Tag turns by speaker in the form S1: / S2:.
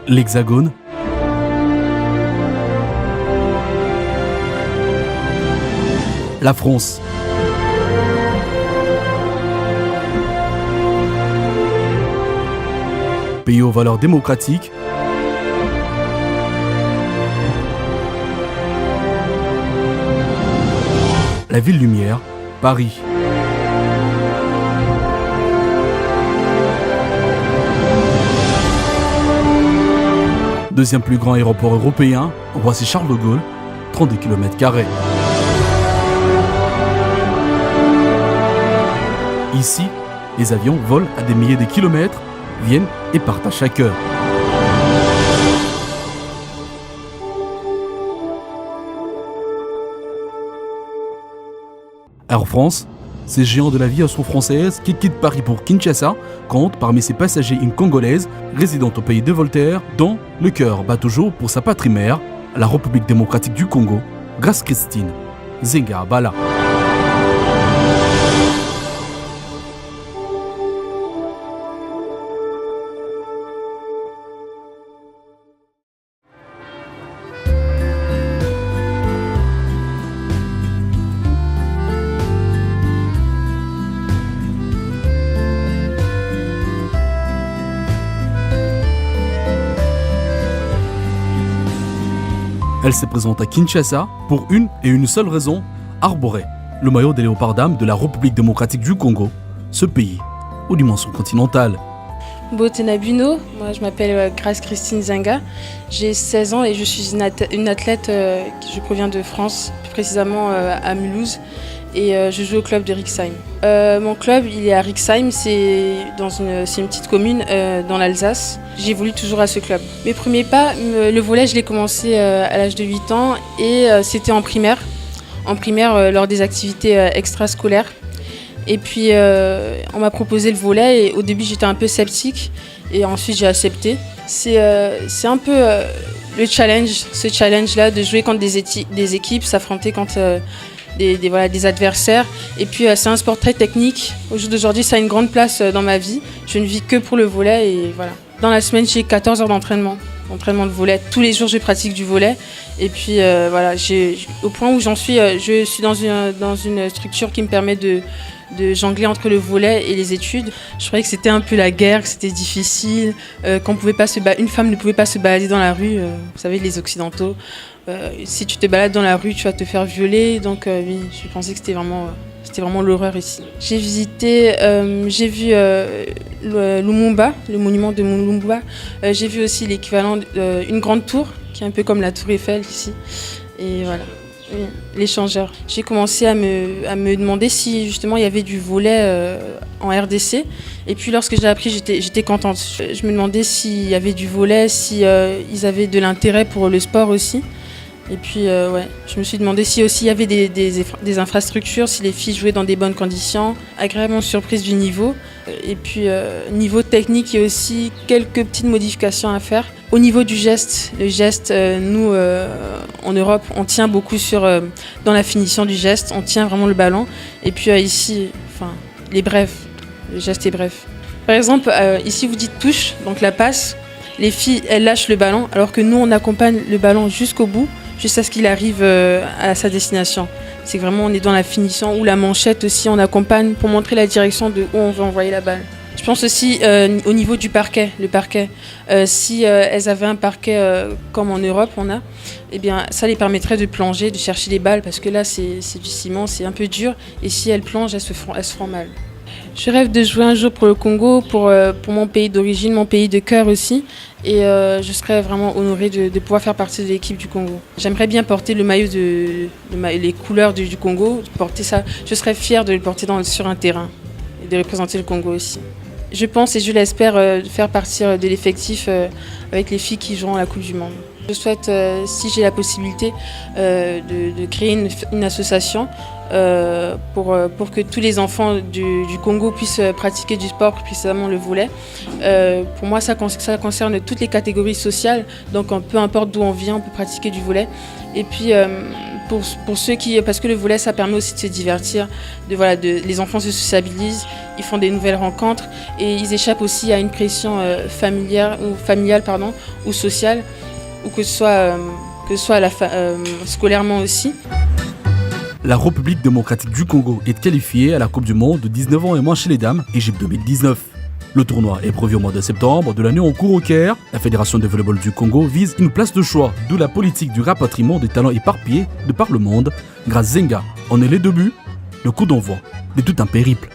S1: l'Hexagone, la France, pays aux valeurs démocratiques, la ville lumière, Paris. Deuxième plus grand aéroport européen, Roissy-Charles de Gaulle, 32 km². Ici, les avions volent à des milliers de kilomètres, viennent et partent à chaque heure. Air France, ces géants de l'aviation française qui quittent Paris pour Kinshasa, compte parmi ses passagers une Congolaise résidente au pays de Voltaire, dont le cœur bat toujours pour sa patrie mère, la République démocratique du Congo, Grace Christine Zengabala. Elle se présente à Kinshasa pour une et une seule raison, arborer le maillot des léopards dames de la République démocratique du Congo, ce pays aux dimensions continentales.
S2: Botenabuno, moi je m'appelle Grace Christine Zenga, j'ai 16 ans et je suis une athlète, je proviens de France, plus précisément à Mulhouse, et je joue au club de Rixheim. Mon club il est à Rixheim, c'est une petite commune dans l'Alsace. J'évolue toujours à ce club. Mes premiers pas, le volley je l'ai commencé à l'âge de 8 ans et c'était en primaire. En primaire lors des activités extrascolaires. Et puis on m'a proposé le volley et au début j'étais un peu sceptique et ensuite j'ai accepté. C'est un peu le challenge, ce challenge-là de jouer contre des équipes, s'affronter contre des adversaires. Et puis c'est un sport très technique. Au jour d'aujourd'hui, ça a une grande place dans ma vie. Je ne vis que pour le volley et voilà. Dans la semaine, j'ai 14 heures d'entraînement de volley. Tous les jours, je pratique du volley. Et puis voilà, au point où j'en suis, je suis dans une structure qui me permet de jongler entre le volley et les études. Je croyais que c'était un peu la guerre, que c'était difficile, une femme ne pouvait pas se balader dans la rue. Vous savez, les Occidentaux, si tu te balades dans la rue, tu vas te faire violer. Donc oui, je pensais que c'était vraiment l'horreur ici. J'ai vu Lumumba, le monument de Lumumba. J'ai vu aussi l'équivalent d'une grande tour, qui est un peu comme la tour Eiffel ici. Et voilà. Oui, l'échangeur. J'ai commencé à me demander si justement il y avait du volley en RDC. Et puis lorsque j'ai appris, j'étais contente. Je me demandais s'il y avait du volley, si ils avaient de l'intérêt pour le sport aussi. Et puis je me suis demandé si aussi il y avait des infrastructures, si les filles jouaient dans des bonnes conditions. Agréablement surprise du niveau. Et puis niveau technique, il y a aussi quelques petites modifications à faire. Au niveau du geste, nous en Europe, on tient beaucoup dans la finition du geste, on tient vraiment le ballon. Et puis ici, les brefs, le geste est bref. Par exemple, ici vous dites touche, donc la passe. Les filles, elles lâchent le ballon, alors que nous, on accompagne le ballon jusqu'au bout, jusqu'à ce qu'il arrive à sa destination. C'est vraiment, on est dans la finition, ou la manchette aussi, on accompagne pour montrer la direction de où on veut envoyer la balle. Je pense aussi au niveau du parquet, le parquet. Si elles avaient un parquet comme en Europe, on a, eh bien, ça les permettrait de plonger, de chercher les balles, parce que là, c'est du ciment, c'est un peu dur, et si elles plongent, elles se feront mal. Je rêve de jouer un jour pour le Congo, pour mon pays d'origine, mon pays de cœur aussi. Et je serais vraiment honorée de pouvoir faire partie de l'équipe du Congo. J'aimerais bien porter le maillot, les couleurs du Congo, porter ça. Je serais fière de le porter sur un terrain et de représenter le Congo aussi. Je pense et je l'espère faire partir de l'effectif avec les filles qui joueront la Coupe du Monde. Je souhaite, si j'ai la possibilité, de créer une association pour que tous les enfants du Congo puissent pratiquer du sport, précisément le volley. Pour moi, ça concerne toutes les catégories sociales, donc peu importe d'où on vient, on peut pratiquer du volley. Et puis, pour ceux qui, parce que le volley ça permet aussi de se divertir, les enfants se sociabilisent, ils font des nouvelles rencontres et ils échappent aussi à une pression familiale ou sociale, ou que ce soit scolairement aussi.
S1: La République démocratique du Congo est qualifiée à la Coupe du Monde de 19 ans et moins chez les dames, Égypte 2019. Le tournoi est prévu au mois de septembre de l'année en cours au Caire. La Fédération de volleyball du Congo vise une place de choix, d'où la politique du rapatriement des talents éparpillés de par le monde. Grâce Zenga en est les débuts, le coup d'envoi de tout un périple.